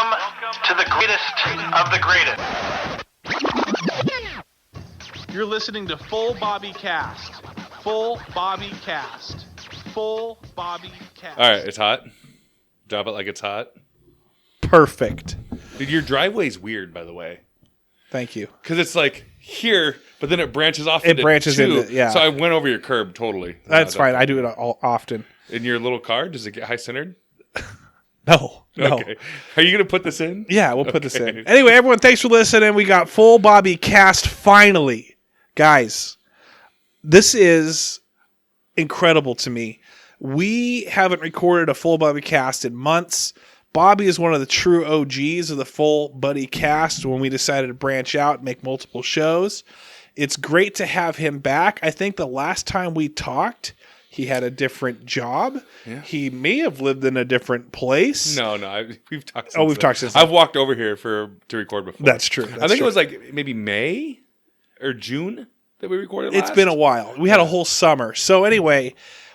Welcome to the greatest of the greatest. You're listening to Full Bobby Cast. Full Bobby Cast. Full Bobby Cast. All right, it's hot. Drop it like it's hot. Perfect. Dude, your driveway's weird, by the way. Thank you. Because it's like here, but then it branches off. It branches two. into, yeah. So I went over your curb totally. That's fine. I do it all often. In your little car, does it get high centered? No. Okay. Are you going to put this in? Yeah, we'll put this in. Anyway, everyone, thanks for listening. We got Full Bobby Cast finally. Guys, this is incredible to me. We haven't recorded a Full Bobby Cast in months. Bobby is one of the true OGs of the Full Buddy Cast when we decided to branch out and make multiple shows. It's great to have him back. I think the last time we talked, he had a different job. Yeah. He may have lived in a different place. No, we've talked. We've talked since. I've walked over here to record before. That's true. I think it was like maybe May or June that we recorded. It's been a while. We had a whole summer. So anyway,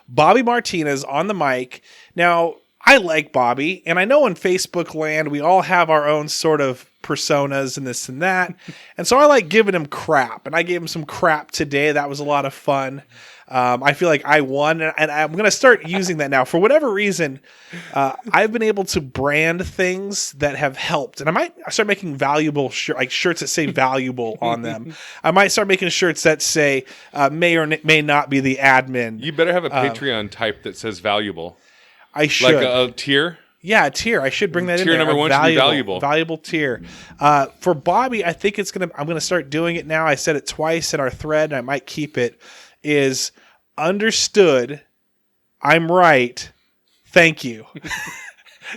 Bobby Martinez on the mic. Now, I like Bobby, and I know in Facebook land we all have our own sort of personas and this and that. And so I like giving him crap, and I gave him some crap today. That was a lot of fun. I feel like I won, and I'm going to start using that now. For whatever reason, I've been able to brand things that have helped, and I might start making valuable shirts that say valuable on them. I might start making shirts that say may or may not be the admin. You better have a Patreon type that says valuable. I should. Like a tier? Yeah, a tier. I should bring that in there. Tier number one should be valuable. Valuable tier. For Bobby, I think I'm going to start doing it now. I said it twice in our thread, and I might keep it. Is understood. I'm right. Thank you.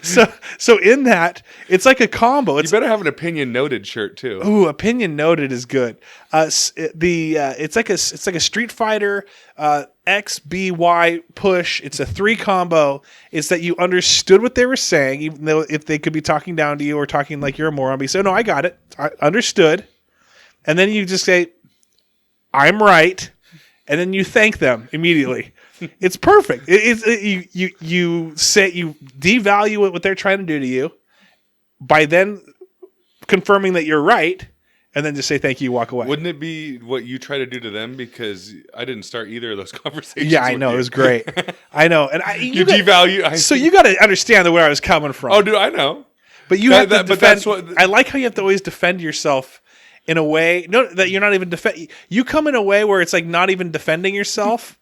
So in that, it's like a combo. You better have an opinion noted shirt too. Ooh, opinion noted is good. It's like a Street Fighter XBY push. It's a 3 combo. It's that you understood what they were saying, even though if they could be talking down to you or talking like you're a moron. But you say, no, I got it. I understood. And then you just say, I'm right. And then you thank them immediately. It's perfect. You say you devalue what they're trying to do to you by then confirming that you're right, and then just say thank you, walk away. Wouldn't it be what you try to do to them? Because I didn't start either of those conversations. Yeah, I know. It was great. I know. And you devalue. So you got to understand where I was coming from. Oh, dude, I know. But you have to defend. I like how you have to always defend yourself. In a way, that you're not even you come in a way where it's like not even defending yourself.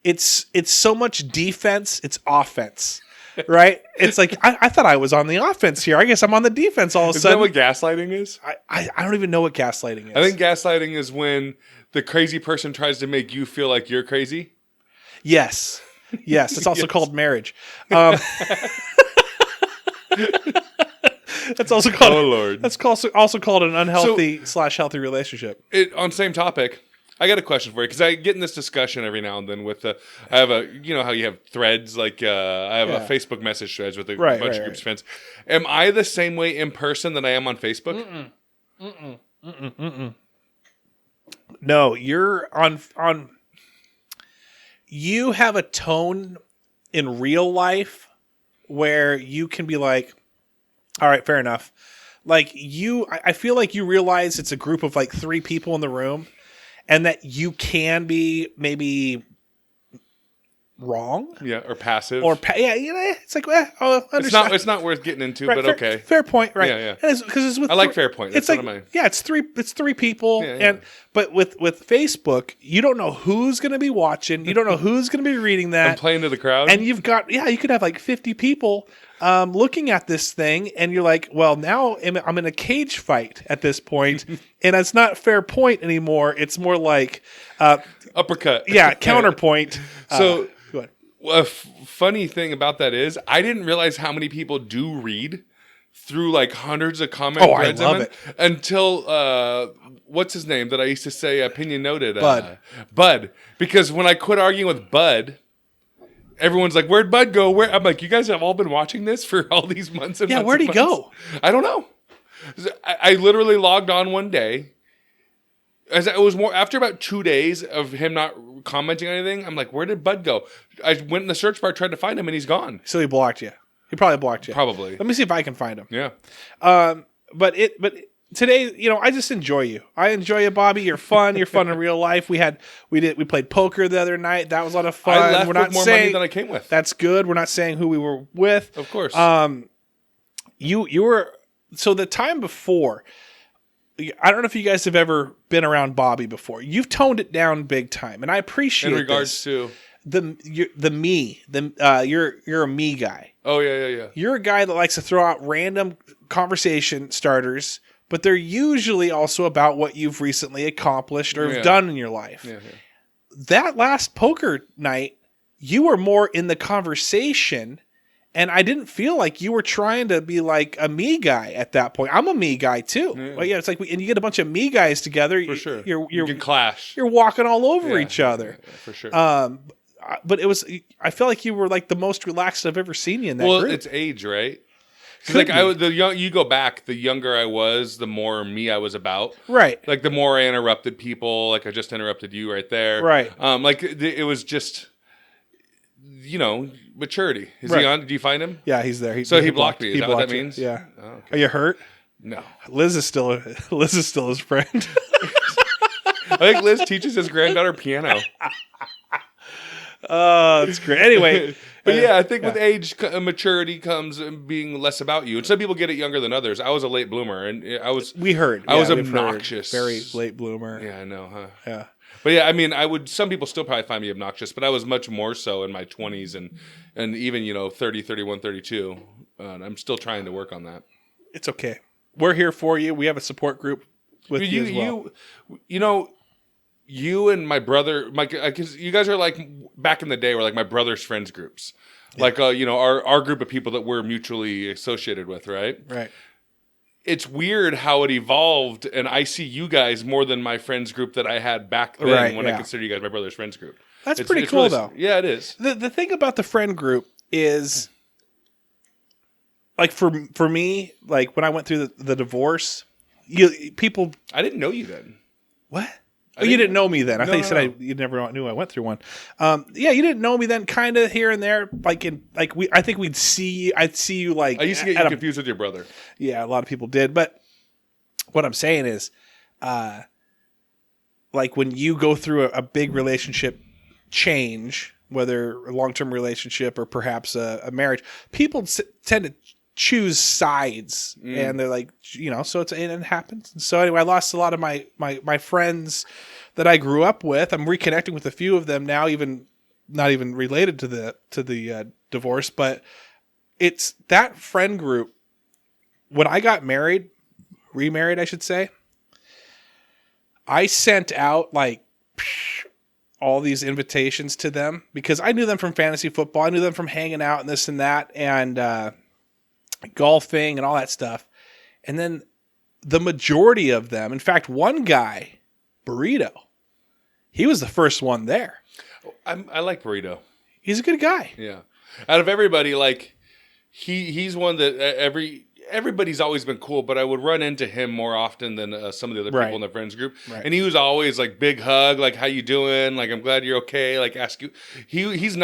It's so much defense, it's offense, right? It's like I thought I was on the offense here. I guess I'm on the defense all of a sudden. Isn't that what gaslighting is? I don't even know what gaslighting is. I think gaslighting is when the crazy person tries to make you feel like you're crazy. Yes. It's also called marriage. That's also called. Oh Lord! That's also called an unhealthy / healthy relationship. On same topic, I got a question for you because I get in this discussion every now and then with I have how you have threads like I have a Facebook message threads with a bunch of groups of friends. Am I the same way in person than I am on Facebook? No, you're on. You have a tone in real life where you can be like, all right, fair enough. Like I feel like you realize it's a group of like 3 people in the room and that you can be maybe wrong. Yeah, or passive. It's like, understand. It's not worth getting into, right, but fair, okay. Fair point, right. Yeah. Because I like fair point. That's it's like, it's 3 people. Yeah. But with Facebook, you don't know who's going to be watching. You don't know who's going to be reading that. I'm playing to the crowd. And you could have like 50 people looking at this thing, and you're like, well, now I'm in a cage fight at this point, and it's not fair point anymore. It's more like uppercut. Yeah, counterpoint. So, go ahead. A funny thing about that is, I didn't realize how many people do read through like hundreds of comment threads. I love it. Until what's his name that I used to say opinion noted? Bud. Because when I quit arguing with Bud. Everyone's like, where'd Bud go? Where? I'm like, you guys have all been watching this for all these months and months. Yeah, where'd he go? I don't know. I literally logged on one day. As it was more after about 2 days of him not commenting on anything. I'm like, where did Bud go? I went in the search bar, tried to find him, and he's gone. So he blocked you. He probably blocked you. Probably. Let me see if I can find him. Yeah. But today, I just enjoy you. I enjoy you, Bobby. You're fun. You're fun in real life. We played poker the other night. That was a lot of fun. I left with more money than I came with. That's good. We're not saying who we were with. Of course. You were, so the time before, I don't know if you guys have ever been around Bobby before. You've toned it down big time, and I appreciate in regards to you're a me guy. Oh yeah. You're a guy that likes to throw out random conversation starters, but they're usually also about what you've recently accomplished or have done in your life. Yeah. That last poker night, you were more in the conversation, and I didn't feel like you were trying to be like a me guy at that point. I'm a me guy too. Yeah. Well, it's like, and you get a bunch of me guys together. For sure. You can clash. You're walking all over each other. Yeah, for sure. But I felt like you were like the most relaxed I've ever seen you in that group. Well, it's age, right? You go back, the younger I was, the more me I was about. Right. Like the more I interrupted people, like I just interrupted you right there. Right. It was just, maturity. Is he on? Do you find him? Yeah, he's there. He blocked me. Is that what that means? Yeah. Oh, okay. Are you hurt? No. Liz is still his friend. I think Liz teaches his granddaughter piano. Oh, that's great. Anyway. But I think with age, maturity comes being less about you. And some people get it younger than others. I was a late bloomer, and I was. We heard. I was obnoxious. Very late bloomer. Yeah, I know, huh? Yeah. But yeah, I mean, some people still probably find me obnoxious, but I was much more so in my 20s and even, 30, 31, 32. I'm still trying to work on that. It's okay. We're here for you. We have a support group with you as well. You and my brother, because you guys are like back in the day were like my brother's friends groups, like our group of people that we're mutually associated with, right? Right. It's weird how it evolved, and I see you guys more than my friends group that I had back then when I consider you guys my brother's friends group. That's pretty cool, though. Yeah, it is. The thing about the friend group is, like for me, like when I went through the divorce, people. I didn't know you then. What? Oh, you didn't know me then. I thought you said you never knew I went through one. You didn't know me then, kind of here and there. I think I'd see you like. I used to get you confused with your brother. Yeah, a lot of people did. But what I'm saying is, like when you go through a big relationship change, whether a long-term relationship or perhaps a marriage, people tend to choose sides, and they're like, so it happens. And so anyway, I lost a lot of my friends that I grew up with. I'm reconnecting with a few of them now, even not even related to the divorce, but it's that friend group. When I got remarried, I should say, I sent out like all these invitations to them because I knew them from fantasy football. I knew them from hanging out and this and that, and golfing and all that stuff. And then the majority of them, in fact, one guy, Burrito, he was the first one there. I like Burrito. He's a good guy. Yeah. Out of everybody, like he's one that everybody's always been cool, but I would run into him more often than some of the other people in the friends group. Right. And he was always like big hug, like how you doing? Like I'm glad you're okay. Like ask you. He was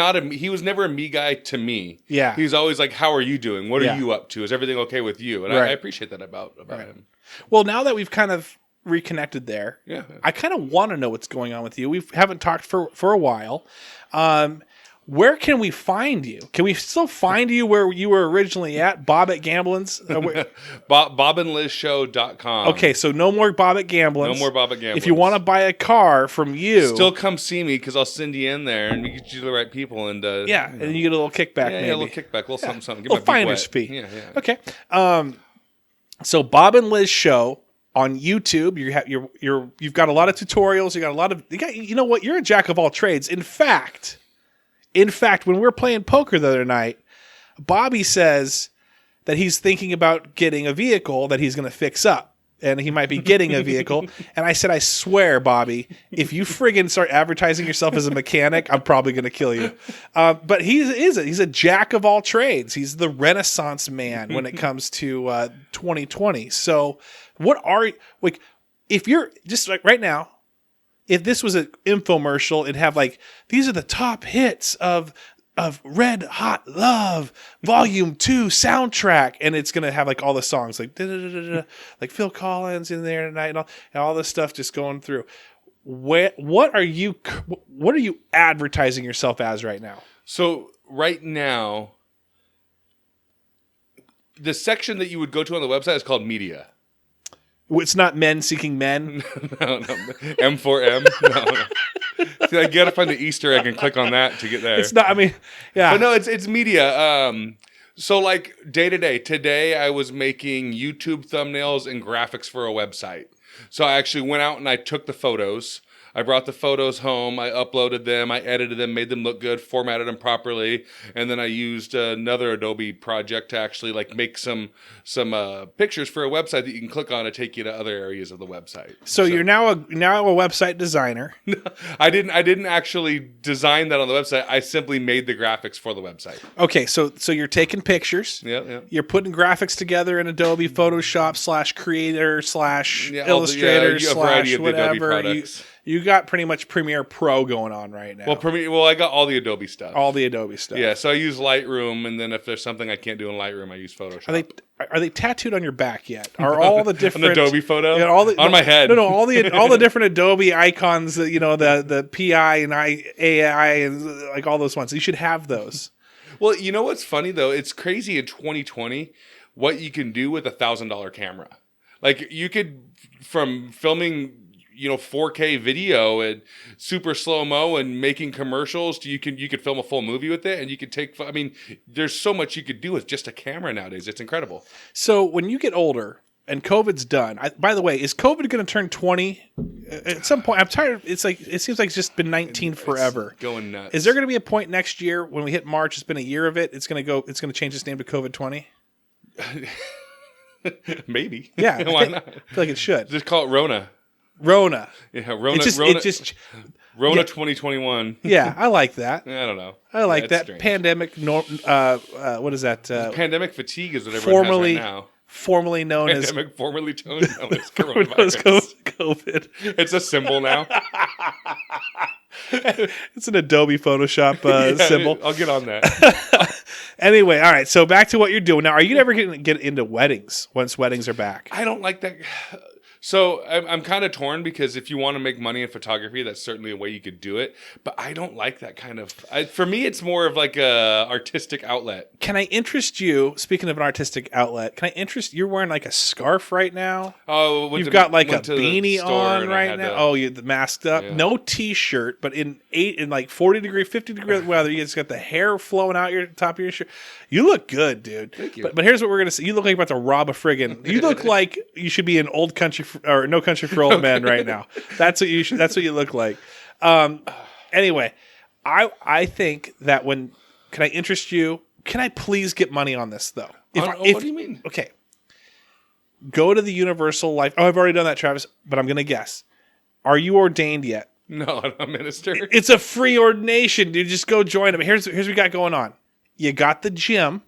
never a me guy to me. Yeah. He's always like, how are you doing? What are you up to? Is everything okay with you? And I appreciate that about him. Well, now that we've kind of reconnected there, I kind of want to know what's going on with you. We haven't talked for a while. Where can we find you? Can we still find you where you were originally at? Bob at Gamblin's? BobandLizShow.com. Okay, so no more Bob at Gamblin's. No more Bob at Gamblin's. If you want to buy a car from you... Still come see me because I'll send you in there and we get you the right people. And and you get a little kickback maybe. Yeah, a little kickback, a little something. Get a little finder's fee. Yeah. Okay. So Bob and Liz Show on YouTube. You've got a lot of tutorials. You know what? You're a jack of all trades. In fact, when we were playing poker the other night, Bobby says that he's thinking about getting a vehicle that he's going to fix up. And he might be getting a vehicle. And I said, I swear, Bobby, if you friggin' start advertising yourself as a mechanic, I'm probably going to kill you. But he's a jack of all trades. He's the Renaissance man when it comes to 2020. So if you're just like right now, if this was an infomercial, it'd have like, these are the top hits of of Red Hot Love Volume 2 soundtrack, and it's gonna have like all the songs like like Phil Collins in there tonight and all this stuff just going through. What are you advertising yourself as right now? So right now, the section that you would go to on the website is called media. It's not men seeking men. No, M4M. No. See, I gotta find the Easter egg and click on that to get there. It's not. I mean, yeah. But no, it's media. So like day to day. Today I was making YouTube thumbnails and graphics for a website. So I actually went out and I took the photos. I brought the photos home, I uploaded them, I edited them, made them look good, formatted them properly, and then I used another Adobe project to actually like make some pictures for a website that you can click on to take you to other areas of the website. So you're now a website designer. I didn't actually design that on the website. I simply made the graphics for the website. Okay, so you're taking pictures. Yeah. You're putting graphics together in Adobe Photoshop /Creator /Illustrator a variety of the Adobe whatever. products. You got pretty much Premiere Pro going on right now. Well, I got all the Adobe stuff. All the Adobe stuff. Yeah, so I use Lightroom, and then if there's something I can't do in Lightroom, I use Photoshop. Are they tattooed on your back yet? Are all the different an Adobe photo? Yeah, on my head. No, all the different Adobe icons. The PI and AI and like all those ones. You should have those. Well, you know what's funny though? It's crazy in 2020 what you can do with $1,000 camera. Like you could from filming 4K video and super slow-mo and making commercials you could film a full movie with it, and you could there's so much you could do with just a camera nowadays. It's incredible. So when you get older and COVID's done, by the way, is COVID going to turn 20 at some point? I'm tired. It seems like it's just been 19 forever. It's going nuts. Is there going to be a point next year when we hit March? It's been a year of it. It's going to change its name to COVID 20. Maybe. Yeah. Why not? I feel like it should. Just call it Rona. Rona. Yeah, Rona. Rona 2021. Yeah, I like that. I don't know. I like that. Strange. Pandemic. What is that? Pandemic fatigue is what everyone has right now. Formerly known Pandemic, formerly known as coronavirus. COVID. It's a symbol now. It's an Adobe Photoshop symbol. I'll get on that. Anyway, all right. So back to what you're doing now. Are you ever going to get into weddings once weddings are back? I don't like that. So I'm kind of torn because if you want to make money in photography, that's certainly a way you could do it. But I don't like that kind of. For me, it's more of like a artistic outlet. Can I interest you? Speaking of an artistic outlet, can I interest? You're wearing like a scarf right now. Oh, you've got like a beanie on right now. Oh, you're masked up. Yeah. No t-shirt, but in 40-degree, 50-degree weather, you just got the hair flowing out your top of your shirt. You look good, dude. Thank you. But here's what we're gonna say. You look like you're about to rob a friggin'. You look like you should be in Old Country or No Country for Old Men right now. That's what you look like. Anyway, I think that can I interest you? Can I please get money on this though? What do you mean? Okay. Go to the Universal Life. Oh, I've already done that, Travis, but I'm going to guess. Are you ordained yet? No, I'm a minister. It's a free ordination, dude. Just go join them. Here's what we got going on. You got the gym.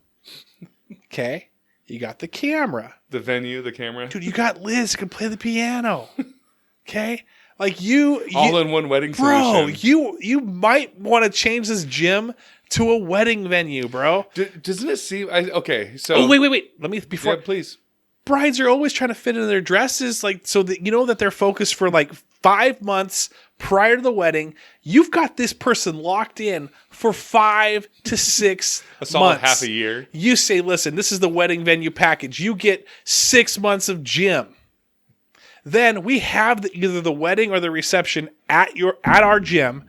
Okay. You got the camera. The venue, the camera. Dude, you got Liz who can play the piano. Okay? Like you all in one wedding solution. Bro, you might want to change this gym to a wedding venue, bro. Doesn't it seem okay, so oh, wait. Let me before please. Brides are always trying to fit into their dresses, like so that you know that they're focused for like 5 months prior to the wedding. You've got this person locked in for 5 to 6 a solid months. Half a year. You say, listen, this is the wedding venue package. You get 6 months of gym. Then we have either the wedding or the reception at our gym,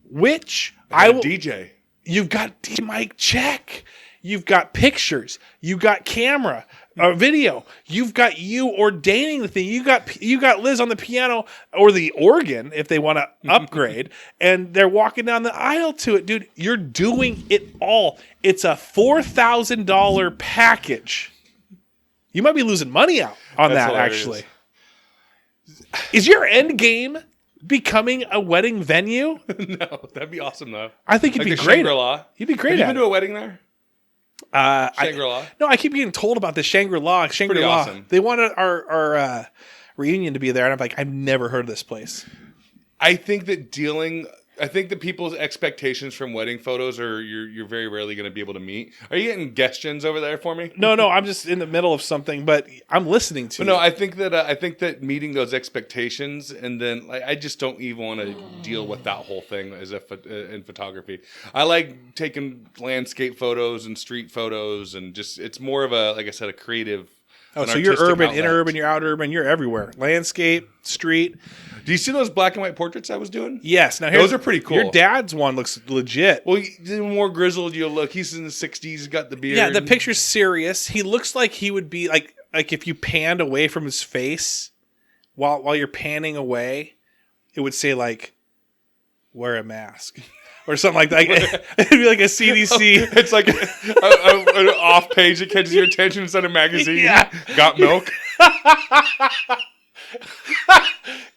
which I will DJ. You've got DJ mic check. You've got pictures. You've got camera. Video. You've got you ordaining the thing. You got Liz on the piano or the organ if they want to upgrade, and they're walking down the aisle to it, dude. You're doing it all. It's a $4,000 package. You might be losing money out on That's that. hilarious. Actually, is your end game becoming a wedding venue? No, that'd be awesome though. I think you'd like be the great. Shangri-La. You'd be great. Have you at been to a wedding there? Shangri-La. No, I keep getting told about the Shangri-La. Shangri-La. Awesome. They wanted our reunion to be there, and I'm like, I've never heard of this place. I think that dealing I think that people's expectations from wedding photos are you're very rarely going to be able to meet. Are you getting questions over there for me? No, I'm just in the middle of something, but I'm listening to. But no, I think that meeting those expectations, and then like, I just don't even want to deal with that whole thing in photography. I like taking landscape photos and street photos, and just it's more of a, like I said, a creative. Oh, so you're urban, interurban, you're out urban, you're everywhere. Landscape, street. Do you see those black and white portraits I was doing? Yes. Now those are pretty cool. Your dad's one looks legit. Well, the more grizzled you look, he's in the 60s, he's got the beard. Yeah, the picture's serious. He looks like he would be like if you panned away from his face while you're panning away, it would say like, wear a mask. Or something like that. It'd be like a CDC. It's like an off page that catches your attention instead of magazine. Yeah. Got milk.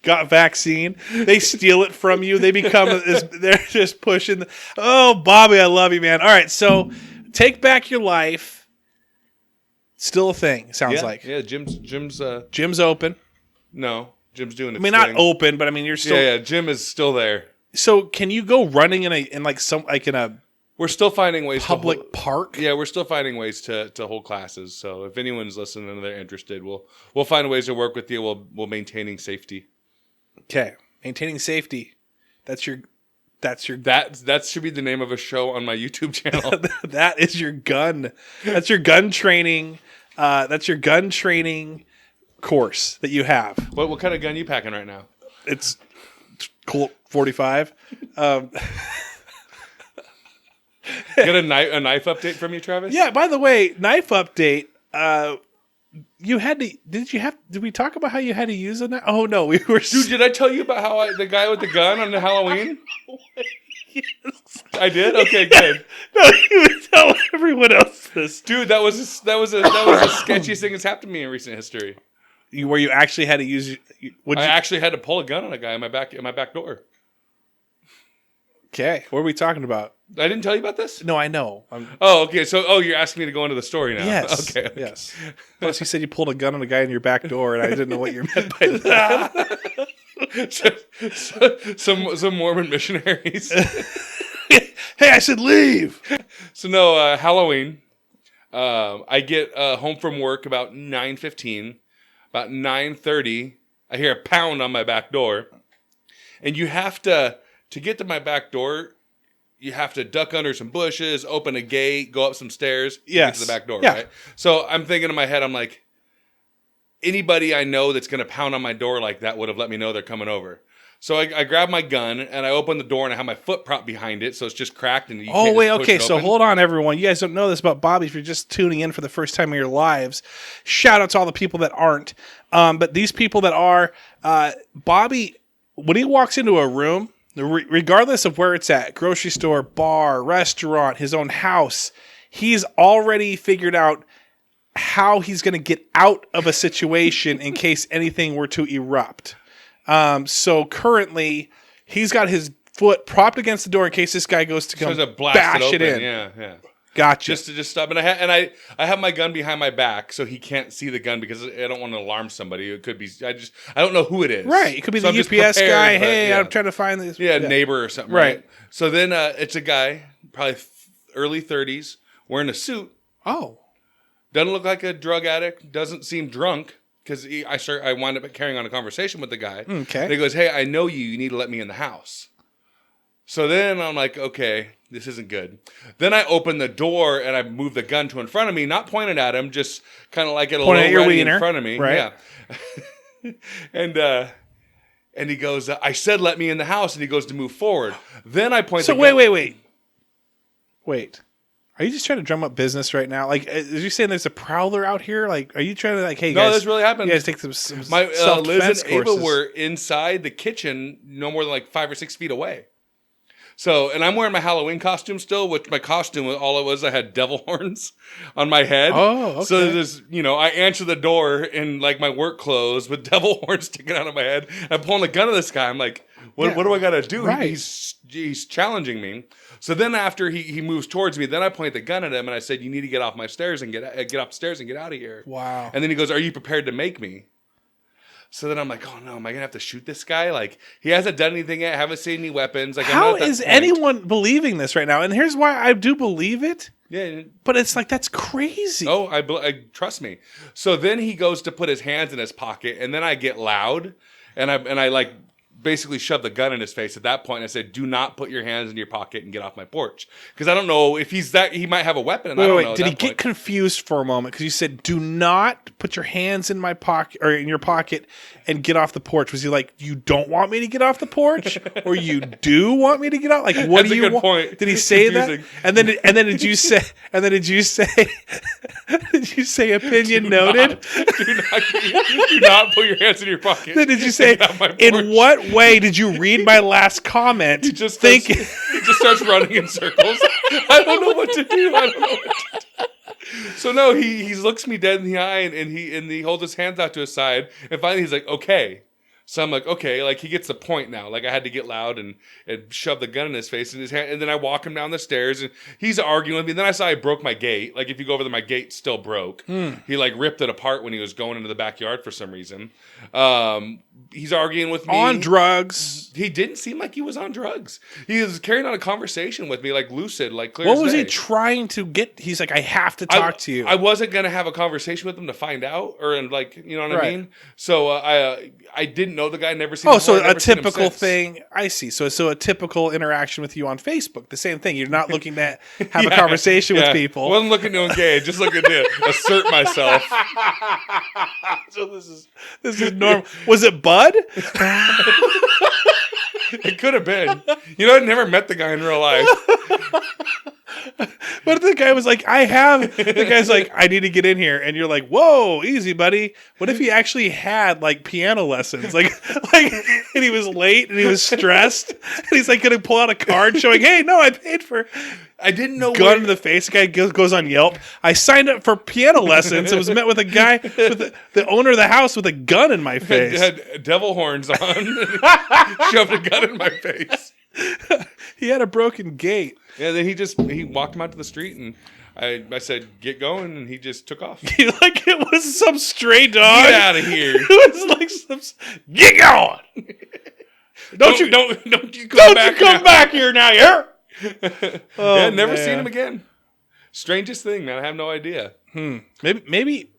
Got vaccine. They steal it from you. They become they're just pushing. Oh, Bobby, I love you, man. All right, so Take Back Your Life. Still a thing, sounds like. Yeah, Gym's open. No, Gym's doing it. I mean, not open, but I mean, you're still. Yeah, Gym is still there. So, can you go running in a We're still finding ways public park? Yeah, we're still finding ways to hold classes. So if anyone's listening and they're interested, we'll find ways to work with you while maintaining safety. Okay, maintaining safety. That should be the name of a show on my YouTube channel. That is your gun. That's your gun training. That's your gun training course that you have. What kind of gun are you packing right now? It's Colt 45. Get a knife update from you, Travis? Yeah, by the way, knife update. You had to. Did we talk about how you had to use a knife? Oh no, we were. Dude, did I tell you about how the guy with the gun on Halloween? Yes. I did. Okay, good. No, you would tell everyone else this. Dude, that was the sketchiest thing that's happened to me in recent history. Where you actually had to use. I actually had to pull a gun on a guy in my back door. Okay, what are we talking about? I didn't tell you about this? No, I know. Oh, okay. So, you're asking me to go into the story now? Yes. Okay. Yes. Plus, you said you pulled a gun on a guy in your back door, and I didn't know what you meant by that. some Mormon missionaries. Hey, I said leave. So no, Halloween. I get home from work about 9:15. About 9:30, I hear a pound on my back door, and you have to get to my back door. You have to duck under some bushes, open a gate, go up some stairs, get to the back door, right? So I'm thinking in my head, I'm like, anybody I know that's going to pound on my door like that would have let me know they're coming over. So I grab my gun and I open the door and I have my foot propped behind it, so it's just cracked. And so hold on, everyone. You guys don't know this about Bobby. If you're just tuning in for the first time in your lives, shout out to all the people that aren't. But these people that are, Bobby, when he walks into a room, regardless of where it's at, grocery store, bar, restaurant, his own house, he's already figured out how he's going to get out of a situation in case anything were to erupt. So currently, he's got his foot propped against the door in case this guy goes to come bash it in. Yeah. Gotcha. Just to stop. And I have my gun behind my back so he can't see the gun because I don't want to alarm somebody. It could be I don't know who it is. Right. It could be the UPS guy. Hey, I'm trying to find this. Yeah, neighbor or something. Right. So then it's a guy, probably early 30s, wearing a suit. Oh. Doesn't look like a drug addict. Doesn't seem drunk. Because I wind up carrying on a conversation with the guy. Okay. And he goes, hey, I know you. You need to let me in the house. So then I'm like, okay, this isn't good. Then I open the door and I move the gun to in front of me, not pointed at him, just kind of like at a low ready in front of me. Right. Yeah. And he goes, I said let me in the house. And he goes to move forward. Then I point the gun. Wait. Are you just trying to drum up business right now? Like, is you saying there's a prowler out here? Like, are you trying to hey, no, guys? this really happened. You guys take some my self-defense Liz and Ava courses. were inside the kitchen, no more than like 5 or 6 feet away. So, and I'm wearing my Halloween costume still, which my costume, all it was, I had devil horns on my head. Oh, okay. So there's, I answer the door in like my work clothes with devil horns sticking out of my head. I'm pulling the gun at this guy. I'm like, what do I got to do? Right. He's challenging me. So then after he moves towards me, then I point the gun at him and I said, you need to get off my stairs and get upstairs and get out of here. Wow. And then he goes, are you prepared to make me? So then I'm like, oh no, am I gonna have to shoot this guy? Like, he hasn't done anything yet. Haven't seen any weapons. Like, how is anyone believing this right now? And here's why I do believe it. Yeah, but it's like, that's crazy. Oh, I trust me. So then he goes to put his hands in his pocket, and then I get loud, and I like basically shoved the gun in his face at that point. And I said, do not put your hands in your pocket and get off my porch. Because I don't know if he might have a weapon. And I don't know. Did he get confused for a moment? Because you said, do not put your hands in my pocket or in your pocket and get off the porch. Was he like, you don't want me to get off the porch? Or you do want me to get off? Like, what do you want? Point. Did he say that? And then did you say, did you say opinion noted? Do not put your hands in your pocket. Then did you say, in what way did you read my last comment? He just starts running in circles. I don't know what to do. So no, he looks me dead in the eye and he holds his hands out to his side, and finally he's like, okay. So I'm like, okay, like he gets the point now. Like I had to get loud and shove the gun in his face and his hand, and then I walk him down the stairs and he's arguing with me. And then I saw I broke my gate. Like if you go over there, my gate still broke. He like ripped it apart when he was going into the backyard for some reason. He's arguing with me. On drugs. He didn't seem like he was on drugs. He was carrying on a conversation with me, like lucid, like clear. What was he trying to get? He's like, I have to talk to you. I wasn't going to have a conversation with him to find out, or like, you know what I mean? So I didn't know the guy, never seen him. Oh, so a typical thing. I see. So a typical interaction with you on Facebook. The same thing. You're not looking to have a conversation with people. I wasn't looking to engage, just looking to assert myself. So this is normal. Was it Bud? It could have been. You know, I'd never met the guy in real life. But the guy was like, the guy's like, I need to get in here. And you're like, whoa, easy, buddy. What if he actually had like piano lessons? Like, and he was late and he was stressed. And he's like going to pull out a card showing, hey, no, I paid for. I didn't know. Gun to the face. The guy goes on Yelp. I signed up for piano lessons. It was met with a guy, with the owner of the house with a gun in my face. Had devil horns on. Shoved a gun in my face. He had a broken gate. Yeah, then he walked him out to the street, and I said, get going, and he just took off. Like it was some stray dog. Get out of here. It was like get going. Don't you come back here now, yeah? Yeah, never seen him again. Strangest thing, man. I have no idea. Maybe.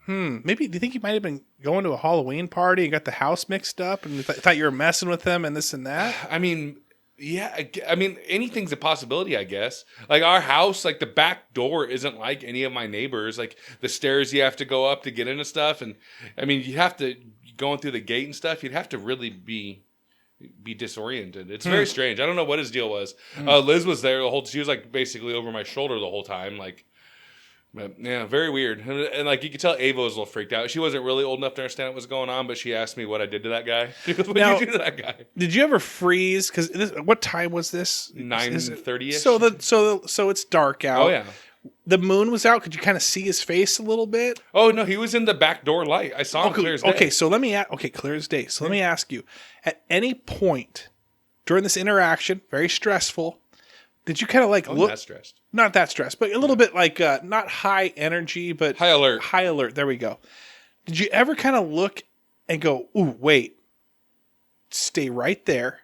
Do you think he might have been going to a Halloween party and got the house mixed up and thought you were messing with him and this and that? I mean, yeah. I mean, anything's a possibility, I guess. Like our house, like the back door isn't like any of my neighbors. Like the stairs you have to go up to get into stuff. And I mean, you have to, going through the gate and stuff, you'd have to really be disoriented. It's very strange. I don't know what his deal was. Liz was there she was like basically over my shoulder the whole time. Like, but yeah, very weird. And like you could tell Ava was a little freaked out. She wasn't really old enough to understand what was going on, but she asked me what I did to that guy. She goes, what did you do to that guy? Did you ever freeze? Because what time was this? 9:30ish. So it's dark out. Oh yeah. The moon was out. Could you kind of see his face a little bit? Oh no, he was in the back door light. I saw him clear as day. Okay, so let me clear as day. So let me ask you: at any point during this interaction, very stressful, did you kind of like look? Not that stressed, but a little bit like not high energy, but high alert. High alert. There we go. Did you ever kind of look and go, "Ooh, wait, stay right there.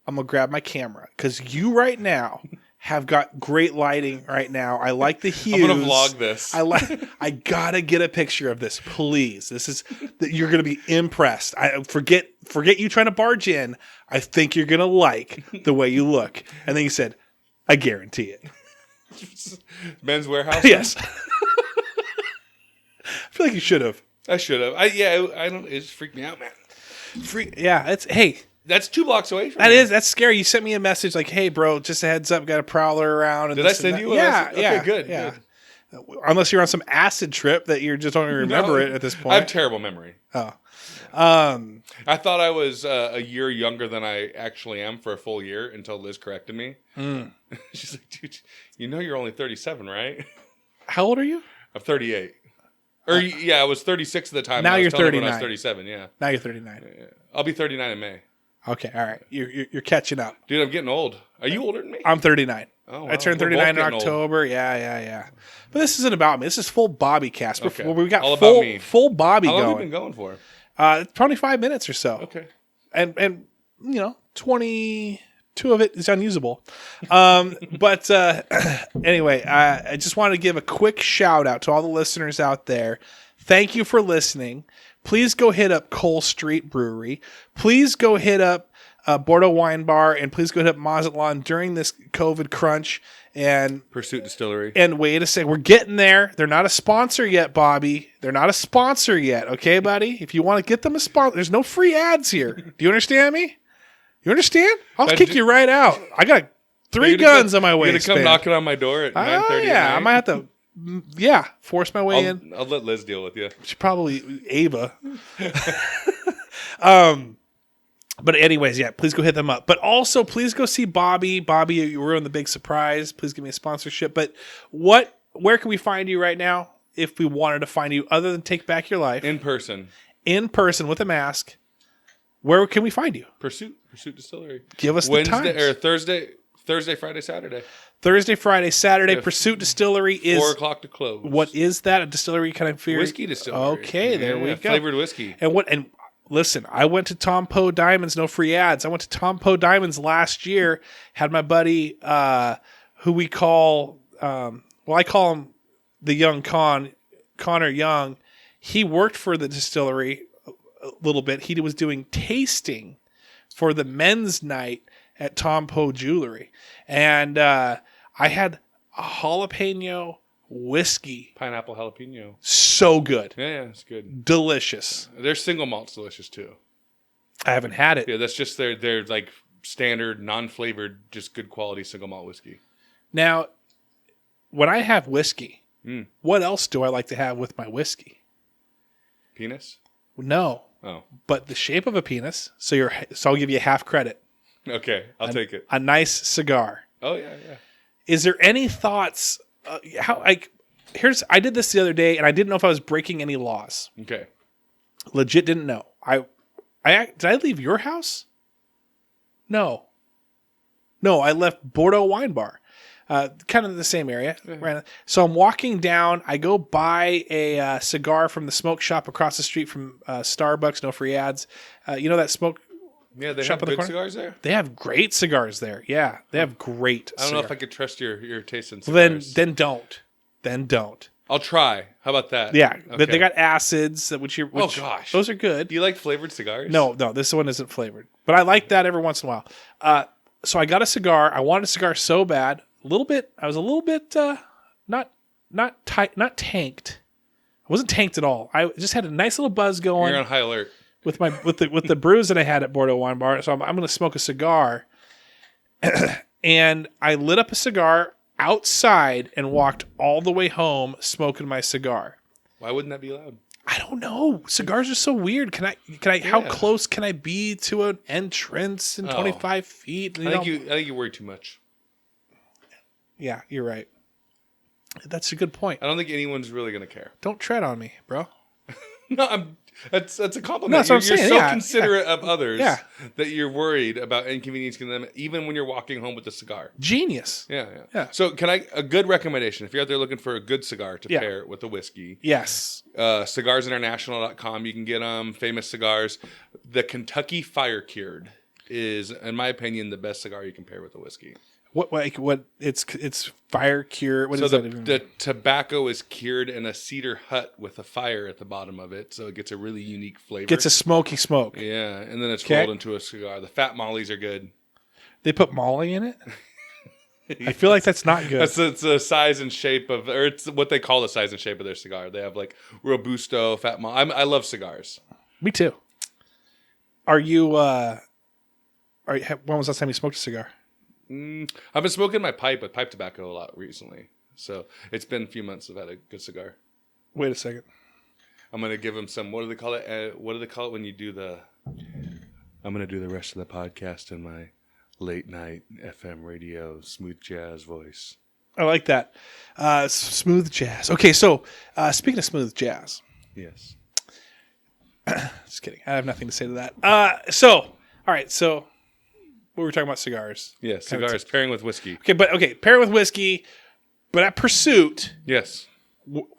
I'm gonna grab my camera because you right now." Have got great lighting right now. I like the hues. I'm gonna vlog this. I gotta get a picture of this, please. You're gonna be impressed. Forget you trying to barge in. I think you're gonna like the way you look. And then you said, I guarantee it. Men's Warehouse. Yes. I feel like you should have. I should have. I don't. It just freaked me out, man. Hey. That's 2 blocks away from me. That's scary. You sent me a message like, hey, bro, just a heads up, got a prowler around. And did I send you a message? Okay, good. Yeah. Good. Unless you're on some acid trip that you just don't even remember it at this point. I have terrible memory. Oh. I thought I was a year younger than I actually am for a full year until Liz corrected me. She's like, dude, you know you're only 37, right? How old are you? I'm 38. I was 36 at the time. Now you're 39. When I was 37, yeah. Now you're 39. Yeah. I'll be 39 in May. Okay, all right. You're catching up. Dude, I'm getting old. Are you older than me? I'm 39. Oh, I turned 39 in October. Yeah. But this isn't about me. This is full Bobby cast. Okay. We got All about me. full Bobby How long going. have you been going for? 25 minutes or so. Okay. And 22 of it is unusable. But anyway, I just wanted to give a quick shout out to all the listeners out there. Thank you for listening. Please go hit up Cole Street Brewery. Please go hit up Bordeaux Wine Bar, and please go hit up Mazatlan during this COVID crunch. And Pursuit Distillery. And wait a second, we're getting there. They're not a sponsor yet, Bobby. They're not a sponsor yet, okay, buddy? If you want to get them a sponsor, there's no free ads here. Do you understand me? You understand? I'll kick you right out. I got 3 guns on my way. You're going to come knocking on my door at 9:30 yeah, I might have to, force my way in. I'll let Liz deal with you. She's probably Ava. But anyways, please go hit them up. But also, please go see Bobby. Bobby, you ruined the big surprise. Please give me a sponsorship. But where can we find you right now if we wanted to find you other than Take Back Your Life? In person With a mask. Where can we find you? Pursuit Distillery. Give us Wednesday the times. or Thursday, Friday, Saturday. Thursday, Friday, Saturday. Pursuit Distillery is 4 o'clock to close. What is that? A distillery kind of fear? Whiskey distillery. Okay, there we go. Flavored whiskey. And listen, I went to Tom Poe Diamonds, no free ads. I went to Tom Poe Diamonds last year, had my buddy, who we call, I call him the young Connor Young. He worked for the distillery a little bit. He was doing tasting for the men's night at Tom Poe Jewelry. And I had a jalapeno whiskey. Pineapple jalapeno. So good. Yeah, it's good. Delicious. Their single malt's delicious too. I haven't had it. Yeah, that's just their like standard, non-flavored, just good quality single malt whiskey. Now, when I have whiskey, what else do I like to have with my whiskey? Penis? No. Oh. But the shape of a penis, so I'll give you half credit. Okay, I'll take it. A nice cigar. Oh, yeah. Is there any thoughts I did this the other day and I didn't know if I was breaking any laws. Okay. Legit didn't know. Did I leave your house? No, I left Bordeaux Wine Bar. Kind of in the same area. Right. So I'm walking down. I go buy a cigar from the smoke shop across the street from Starbucks. No free ads. You know that smoke Yeah, they shop have on the good corner? cigars there? They have great cigars there. Yeah, they have great I don't know cigars. if I could trust your taste in Well, cigars. then don't. I'll try. How about that? Yeah, Okay. they got acids, which Oh, gosh. those are good. Do you like flavored cigars? No, this one isn't flavored, but I like that every once in a while. So I got a cigar. I wanted a cigar so bad. I was a little bit not tanked. I wasn't tanked at all. I just had a nice little buzz going. You're on high alert. With the brews that I had at Bordeaux Wine Bar. So I'm going to smoke a cigar. And I lit up a cigar outside and walked all the way home smoking my cigar. Why wouldn't that be allowed? I don't know. Cigars are so weird. Can I how close can I be to an entrance in 25 feet? I think you worry too much. Yeah, you're right. That's a good point. I don't think anyone's really going to care. Don't tread on me, bro. No, that's a compliment. No, that's what I'm saying. You're so Yeah, considerate of others Yeah. that you're worried about inconveniencing them, even when you're walking home with a cigar. Genius. Yeah. So a good recommendation, if you're out there looking for a good cigar to pair with a whiskey. Yes. CigarsInternational.com. You can get famous cigars. The Kentucky Fire Cured is, in my opinion, the best cigar you can pair with a whiskey. What it's fire cure. What so is the, that? the tobacco is cured in a cedar hut with a fire at the bottom of it, so it gets a really unique flavor. Gets a smoky smoke. Yeah, and then it's rolled into a cigar. The Fat Mollies are good. They put Molly in it? I feel like that's not good. It's the size and shape of, or it's what they call the size and shape of their cigar. They have like Robusto, Fat Molly. I love cigars. Me too. Are you? When was the last time you smoked a cigar? I've been smoking my pipe with pipe tobacco a lot recently, so it's been a few months I've had a good cigar. Wait a second. I'm gonna give him some. What do they call it? What do they call it when you do the? I'm gonna do the rest of the podcast in my late night FM radio smooth jazz voice. I like that. Smooth jazz. Okay, so speaking of smooth jazz. Yes. Just kidding. I have nothing to say to that. All right. So we were talking about cigars. Yeah, cigars pairing with whiskey. Okay, pair it with whiskey. But at Pursuit, Yes,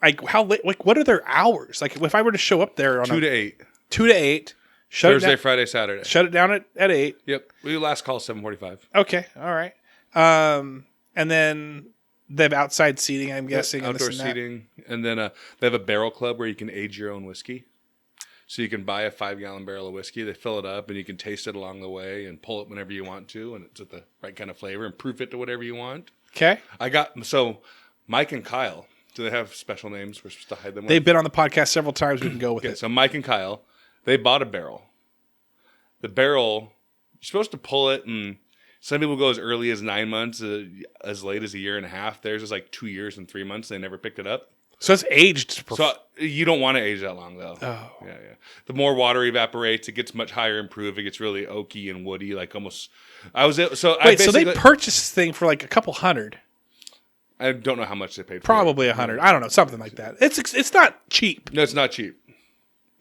like how late? Like what are their hours? Like if I were to show up there on 2 to 8. 2 to 8, Thursday, Friday, Saturday. Shut it down at 8. Yep. We last call 7:45. Okay, all right. And then they have outside seating, I'm guessing. Outdoor seating. And then they have a barrel club where you can age your own whiskey. So you can buy a 5-gallon barrel of whiskey. They fill it up and you can taste it along the way and pull it whenever you want to. And it's at the right kind of flavor and proof it to whatever you want. Okay. So Mike and Kyle, do they have special names we're supposed to hide them with? They've been on the podcast several times. We can go with it. So Mike and Kyle, they bought a barrel. The barrel, you're supposed to pull it, and some people go as early as 9 months, as late as a year and a half. Theirs is like 2 years and 3 months. They never picked it up. So it's aged. So you don't want to age that long, though. Oh. Yeah. The more water evaporates, it gets much higher in proof. It gets really oaky and woody, like almost. So they purchased this thing for like a couple $100. I don't know how much they paid for it. Probably $100. I don't know, something like that. It's not cheap. No, it's not cheap.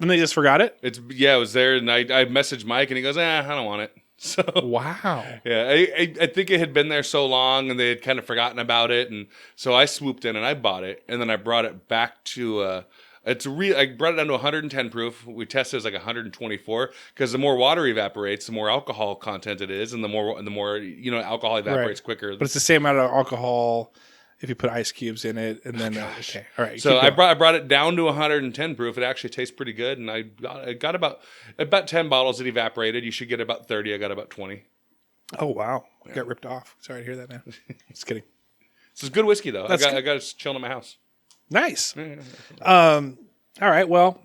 And they just forgot it? It was there, and I messaged Mike, and he goes, I don't want it. So wow. Yeah, I think it had been there so long, and they had kind of forgotten about it, and so I swooped in and I bought it, and then I brought it back to I brought it down to 110 proof. We tested it as like 124 because the more water evaporates, the more alcohol content it is, and the more alcohol evaporates quicker. But it's the same amount of alcohol if you put ice cubes in it, and then okay, all right. So I brought it down to 110 proof. It actually tastes pretty good, and I got about 10 bottles that evaporated. You should get about 30. I got about 20. Oh wow, I got ripped off. Sorry to hear that, man. Just kidding. This is good whiskey though. I got it chilling in my house. Nice. All right. Well,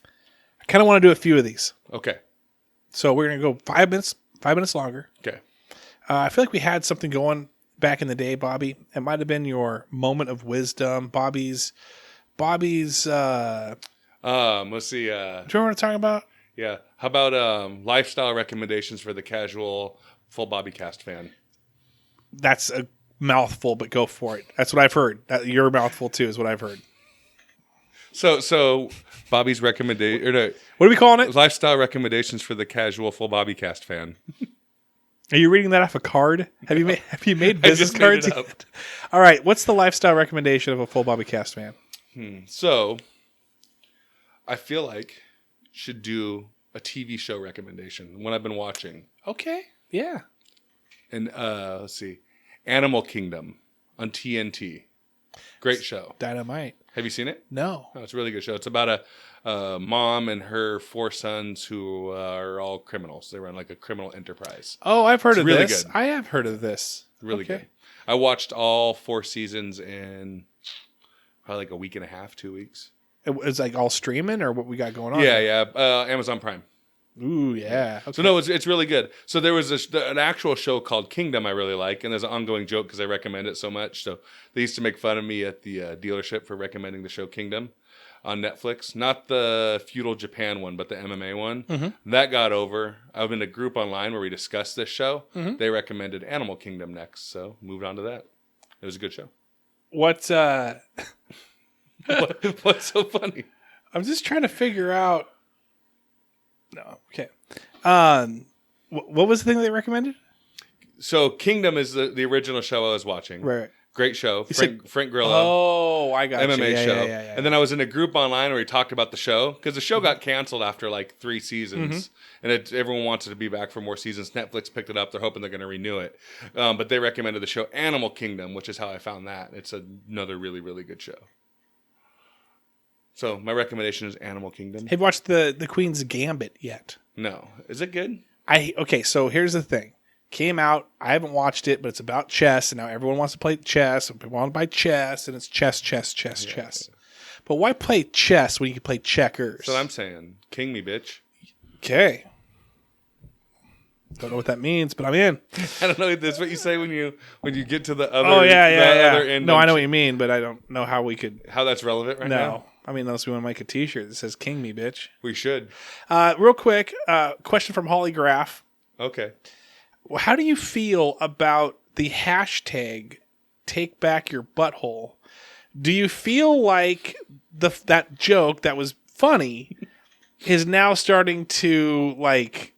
I kind of want to do a few of these. Okay. So we're gonna go 5 minutes. 5 minutes longer. Okay. I feel like we had something going back in the day, Bobby. It might have been your moment of wisdom, Bobby's. Let's see. Do you remember what I'm talking about? Yeah. How about lifestyle recommendations for the casual full Bobby Cast fan? That's a mouthful, but go for it. That's what I've heard. Your mouthful too is what I've heard. So Bobby's recommendation. What are we calling it? Lifestyle recommendations for the casual full Bobby Cast fan. Are you reading that off a card? Have you made business cards yet? All right. What's the lifestyle recommendation of a full Bobby Cast fan? So I feel like should do a TV show recommendation. One I've been watching. Okay. Yeah. And let's see, Animal Kingdom on TNT. Great show. Dynamite. Have you seen it? No. Oh, it's a really good show. It's about a mom and her 4 sons who are all criminals. They run like a criminal enterprise. Oh, I've heard of really this. Good. I have heard of this. Really good. I watched all 4 seasons probably like a week and a half, 2 weeks. It's like all streaming or what we got going on? Yeah. Amazon Prime. Ooh, yeah. Okay. So no, it's really good. So there was an actual show called Kingdom I really like, and there's an ongoing joke because I recommend it so much. So they used to make fun of me at the dealership for recommending the show Kingdom on Netflix. Not the feudal Japan one, but the MMA one. Mm-hmm. That got over. I'm in a group online where we discussed this show. Mm-hmm. They recommended Animal Kingdom next, so moved on to that. It was a good show. What's so funny? I'm just trying to figure out. No, okay. What was the thing they recommended? So Kingdom is the original show I was watching. Right. Great show. Frank Grillo. Oh, I got MMA you. show. Yeah. And then I was in a group online where we talked about the show because the show got canceled after like 3 seasons, and everyone wanted to be back for more seasons. Netflix picked it up. They're hoping they're going to renew it, but they recommended the show Animal Kingdom, which is how I found that. It's another really, really good show. So my recommendation is Animal Kingdom. Have you watched the Queen's Gambit yet? No. Is it good? Okay, so here's the thing. Came out, I haven't watched it, but it's about chess, and now everyone wants to play chess, and people want to buy chess, and it's chess. But why play chess when you can play checkers? So I'm saying, king me, bitch. Okay. Don't know what that means, but I'm in. I don't know. That's what you say when you get to the other. Oh yeah. Other end. No, I know what you mean, but I don't know how we could. How that's relevant right now. No, I mean unless we want to make a T-shirt that says "King me, bitch." We should. Real quick, question from Holly Graff. Okay. How do you feel about the hashtag "Take Back Your Butthole"? Do you feel like that joke that was funny is now starting to like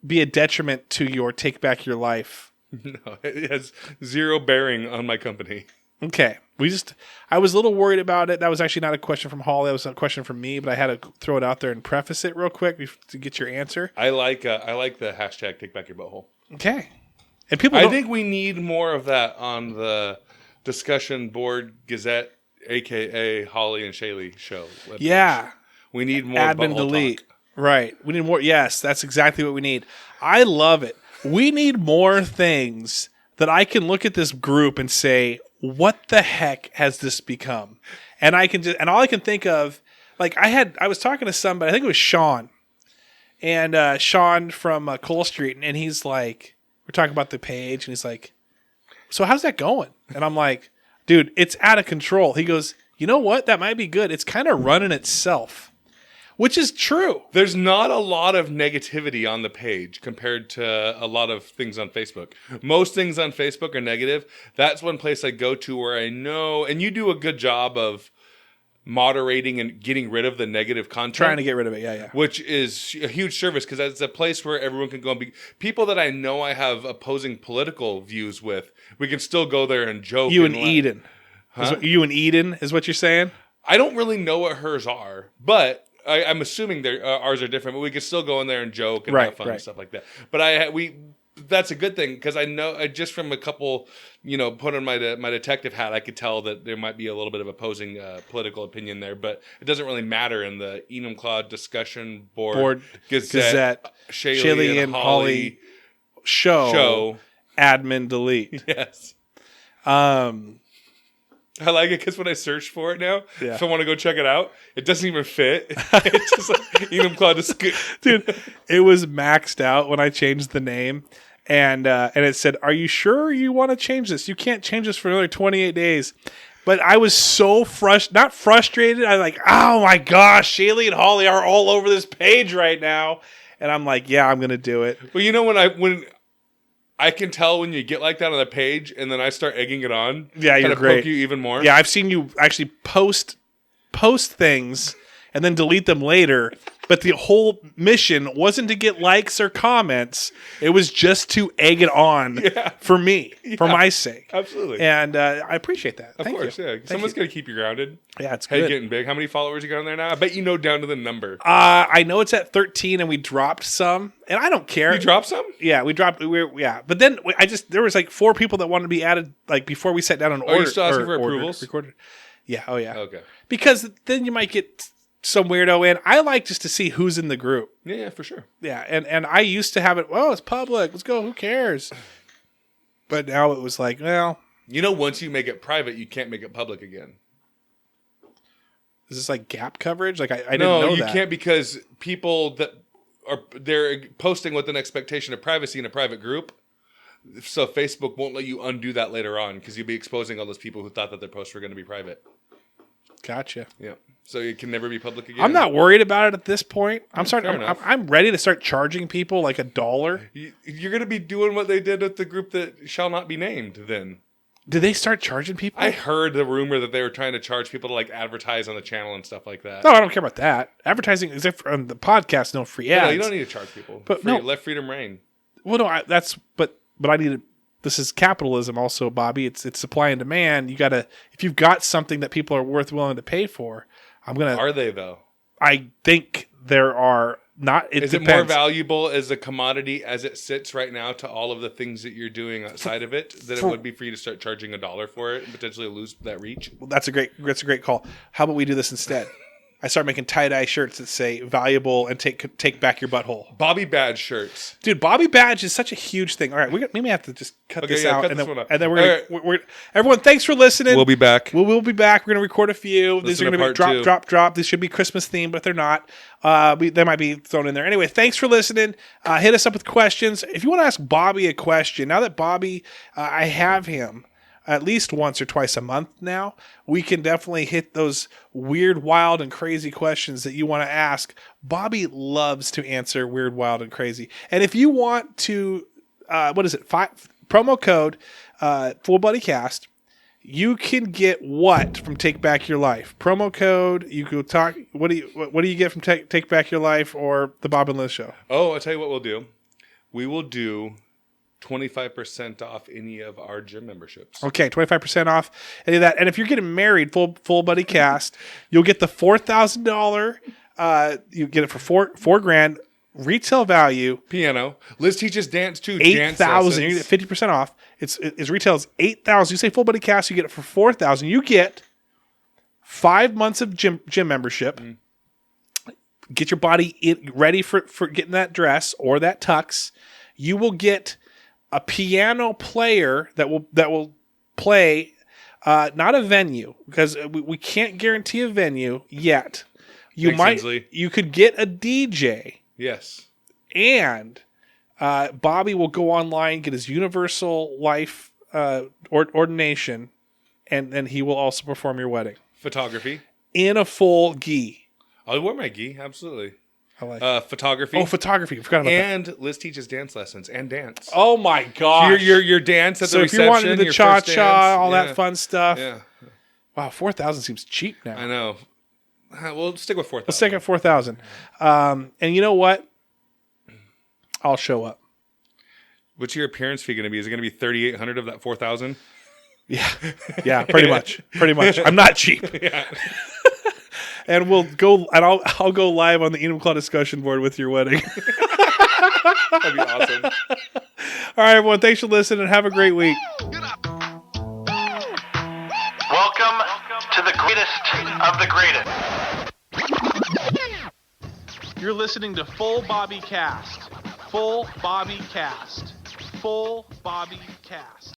be a detriment to your Take Back Your Life? No, it has zero bearing on my company. Okay. I was a little worried about it. That was actually not a question from Holly. That was a question from me, but I had to throw it out there and preface it real quick to get your answer. I like the hashtag Take Back Your Butthole. Okay. And people I think we need more of that on the discussion board Gazette, a.k.a. Holly and Shaylee show. Yeah. We need more admin delete. Talk. Right. We need more. Yes, that's exactly what we need. I love it. We need more things that I can look at this group and say, what the heck has this become? And all I can think of, like I was talking to somebody, I think it was Sean, and Sean from Cole Street, and he's like, we're talking about the page, and he's like, so how's that going? And I'm like, dude, it's out of control. He goes, you know what? That might be good. It's kind of running itself. Which is true. There's not a lot of negativity on the page compared to a lot of things on Facebook. Most things on Facebook are negative. That's one place I go to where I know, and you do a good job of moderating and getting rid of the negative content. Trying to get rid of it, yeah. Which is a huge service because it's a place where everyone can go and be... People that I know I have opposing political views with, we can still go there and joke. You and Eden. Huh? You and Eden is what you're saying? I don't really know what hers are, but... I'm assuming ours are different, but we could still go in there and joke and have fun and stuff like that. But that's a good thing because I know just from a couple, put on my detective hat, I could tell that there might be a little bit of opposing political opinion there, but it doesn't really matter in the Enumclaw discussion board Gazette Shaylee and Holly show admin delete. Yes. I like it because when I search for it now, if I want to go check it out, it doesn't even fit. It's just like Enumclaw. Dude, it was maxed out when I changed the name. And it said, are you sure you want to change this? You can't change this for another 28 days. But I was so not frustrated. I was like, oh my gosh, Shaylee and Holly are all over this page right now. And I'm like, yeah, I'm going to do it. Well, when I can tell when you get like that on the page, and then I start egging it on. Yeah, you're great. Poke you even more. Yeah, I've seen you actually post things and then delete them later. But the whole mission wasn't to get likes or comments. It was just to egg it on for me, for my sake. Absolutely. And I appreciate that. Of course, yeah. Someone's going to keep you grounded. Yeah, it's good. Head getting big. How many followers you got on there now? I bet you know down to the number. I know it's at 13, and we dropped some. And I don't care. You dropped some? Yeah, we dropped. But then there was like 4 people that wanted to be added like before we sat down and ordered. Are you still asking for approvals? Recorded. Yeah. Oh, yeah. Okay. Because then you might get some weirdo in. I like just to see who's in the group. Yeah, for sure. Yeah, and I used to have it, well, it's public. Let's go. Who cares? But now it was like, well. Once you make it private, you can't make it public again. Is this like gap coverage? Like I didn't know that. No, you can't because people they're posting with an expectation of privacy in a private group. So Facebook won't let you undo that later on because you'll be exposing all those people who thought that their posts were going to be private. Gotcha. Yeah. So it can never be public again. I'm not worried about it at this point. I'm ready to start charging people like $1. You're going to be doing what they did with the group that shall not be named then. Did they start charging people? I heard the rumor that they were trying to charge people to like advertise on the channel and stuff like that. No, I don't care about that. Advertising, except on the podcast, no free ads. No, you don't need to charge people. But let freedom reign. Well, no, but I need to. This is capitalism, also, Bobby. It's supply and demand. You gotta, if you've got something that people are willing to pay for, I'm gonna. Are they though? I think there are not. It is depends. It more valuable as a commodity as it sits right now to all of the things that you're doing outside of it than it would be for you to start charging $1 for it and potentially lose that reach? Well, that's a great call. How about we do this instead? I start making tie-dye shirts that say "valuable" and take back your butthole. Bobby Badge shirts, dude. Bobby Badge is such a huge thing. All right, we may have to just cut this out, and then we're everyone. Thanks for listening. We'll be back. We'll be back. We're gonna record a few. These are gonna be drop. These should be Christmas themed, but they're not. They might be thrown in there anyway. Thanks for listening. Hit us up with questions if you want to ask Bobby a question. Now that Bobby, I have him at least once or twice a month now, we can definitely hit those weird, wild, and crazy questions that you want to ask. Bobby loves to answer weird, wild, and crazy. And if you want to, promo code FullBodyCast, you can get what from Take Back Your Life? Promo code. You could talk. What do you get from Take Back Your Life or the Bob and Liz Show? Oh, I'll tell you what we'll do. we will do 25% off any of our gym memberships. Okay, 25% off any of that. And if you're getting married, full buddy cast, you'll get the $4,000. You get it for $4,000 retail value. Piano. Liz teaches dance too. $8,000. You get 50% off. Its retail is $8,000. You say full buddy cast, you get it for $4,000. You get 5 months of gym membership. Get your body ready for getting that dress or that tux. You will get a piano player that will play, not a venue, because we can't guarantee a venue yet. You could get a DJ. Yes. And Bobby will go online, get his universal life ordination, and then he will also perform your wedding. Photography. In a full gi. I'll wear my gi, absolutely. I like photography. Oh, photography. I forgot about that. And Liz teaches dance lessons and dance. Oh my gosh. Your dance at the reception. So if you're wanting the cha-cha, all that fun stuff. Yeah. Wow, $4,000 seems cheap now. I know. We'll stick with $4,000. Let's stick at $4,000. And you know what? I'll show up. What's your appearance fee going to be? Is it going to be $3,800 of that $4,000? Yeah, pretty much. I'm not cheap. Yeah. And I'll go live on the Enum Claw discussion board with your wedding. That'd be awesome. All right, everyone. Thanks for listening and have a great week. Welcome to the greatest of the greatest. You're listening to Full Bobby Cast. Full Bobby Cast. Full Bobby Cast.